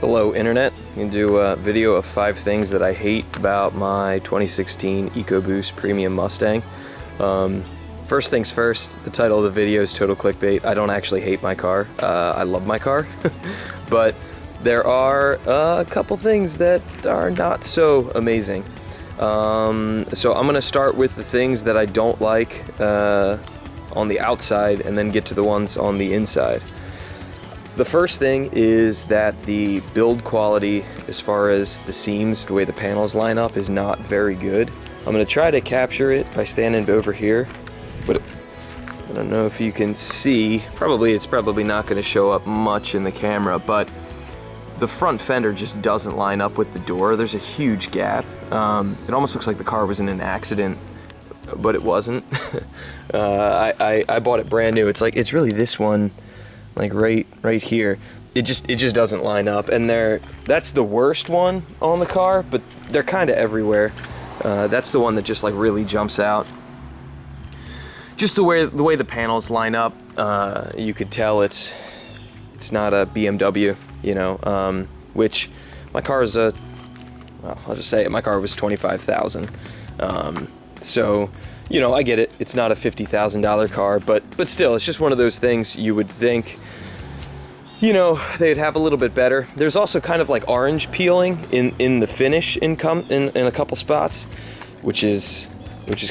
Hello Internet, I'm going to do a video of 5 things that I hate about my 2016 Ecoboost Premium Mustang. First things first, the title of the video is total clickbait. I don't actually hate my car. I love my car. But there are a couple things that are not so amazing. So I'm going to start with the things that I don't like on the outside and then get to the ones on the inside. The first thing is that the build quality, as far as the seams, the way the panels line up, is not very good. I'm going to try to capture it by standing over here, but I don't know if you can see. It's probably not going to show up much in the camera, but the front fender just doesn't line up with the door. There's a huge gap. It almost looks like the car was in an accident, but it wasn't. I bought it brand new. It's really this one, like right here. It just doesn't line up, and that's the worst one on the car, but they're kind of everywhere. That's the one that just like really jumps out. Just the way the panels line up, you could tell it's not a BMW, you know, which my car is well, I'll just say it, my car was $25,000. So, you know, I get it. It's not a $50,000 car, but still, it's just one of those things you would think, you know, they'd have a little bit better. There's also kind of like orange peeling in the finish in a couple spots, which is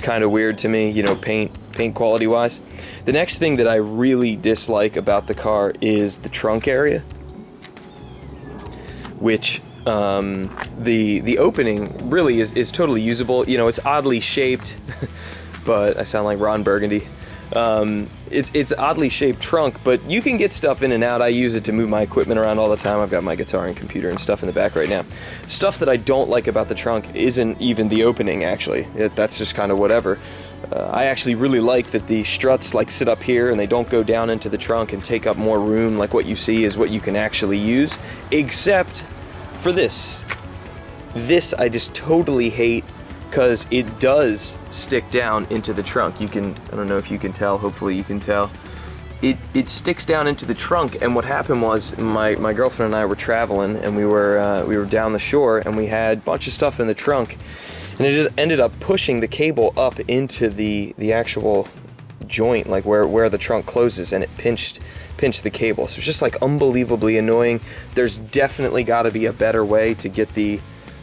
kind of weird to me, you know, paint quality wise. The next thing that I really dislike about the car is the trunk area, which the opening really is totally usable. You know, it's oddly shaped. But I sound like Ron Burgundy. It's oddly shaped trunk, but you can get stuff in and out. I use it to move my equipment around all the time. I've got my guitar and computer and stuff in the back right now. Stuff that I don't like about the trunk isn't even the opening, actually. That's just kind of whatever. I actually really like that the struts like sit up here and they don't go down into the trunk and take up more room. Like what you see is what you can actually use, except for this. This I just totally hate, because it does stick down into the trunk. I don't know if you can tell, hopefully you can tell. It sticks down into the trunk, and what happened was my girlfriend and I were traveling, and we were down the shore, and we had a bunch of stuff in the trunk, and it ended up pushing the cable up into the actual joint, like where the trunk closes, and it pinched the cable. So it's just like unbelievably annoying. There's definitely got to be a better way to get the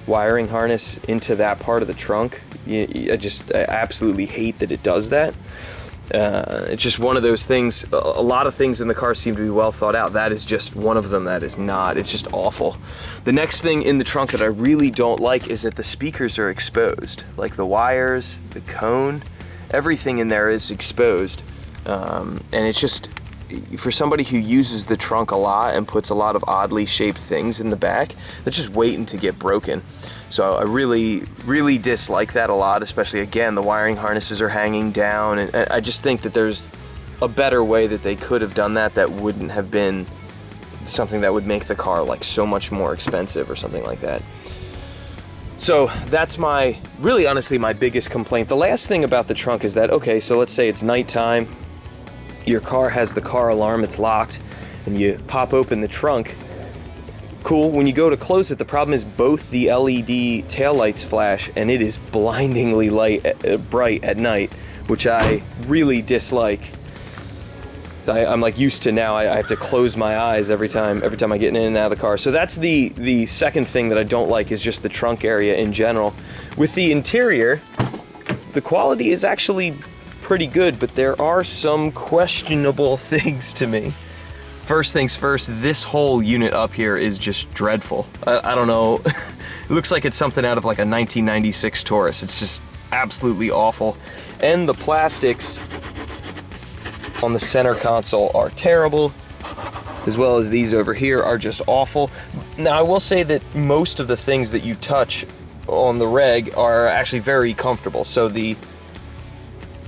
wiring harness into that part of the trunk. I absolutely hate that it does that. It's just one of those things. A lot of things in the car seem to be well thought out. That is just one of them that is not. It's just awful. The next thing in the trunk that I really don't like is that the speakers are exposed. Like the wires, the cone, everything in there is exposed. And it's just, for somebody who uses the trunk a lot and puts a lot of oddly shaped things in the back, they're just waiting to get broken. So I really, really dislike that a lot, especially, again, the wiring harnesses are hanging down, and I just think that there's a better way that they could have done that wouldn't have been something that would make the car like so much more expensive or something like that. So that's really honestly my biggest complaint. The last thing about the trunk is that, okay, so let's say it's nighttime, your car has the car alarm, it's locked, and you pop open the trunk. Cool, when you go to close it, the problem is both the LED taillights flash, and it is blindingly bright at night, which I really dislike. I'm like used to now. I have to close my eyes every time I get in and out of the car. So that's the second thing that I don't like, is just the trunk area in general. With the interior, the quality is actually pretty good, but there are some questionable things to me. First things first, this whole unit up here is just dreadful. I don't know. It looks like it's something out of like a 1996 Taurus. It's just absolutely awful. And the plastics on the center console are terrible, as well as these over here are just awful. Now, I will say that most of the things that you touch on the reg are actually very comfortable. So the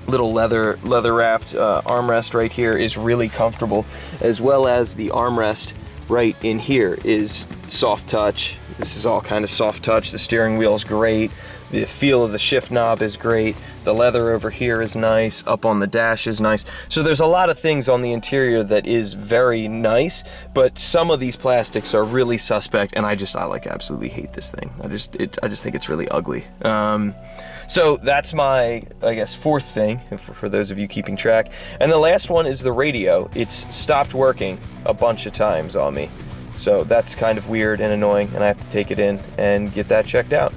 little leather wrapped armrest right here is really comfortable, as well as the armrest right in here is soft touch. This is all kind of soft touch. The steering wheel is great. The feel of the shift knob is great. The leather over here is nice. Up on the dash is nice. So there's a lot of things on the interior that is very nice, but some of these plastics are really suspect, and I like absolutely hate this thing. I just think it's really ugly. So that's my, I guess, fourth thing, for those of you keeping track. And the last one is the radio. It's stopped working a bunch of times on me. So that's kind of weird and annoying, and I have to take it in and get that checked out.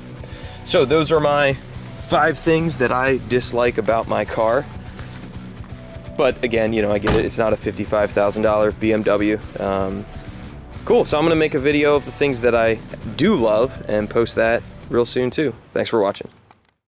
So those are my 5 things that I dislike about my car. But again, you know, I get it. It's not a $55,000 BMW. Cool, so I'm gonna make a video of the things that I do love and post that real soon too. Thanks for watching.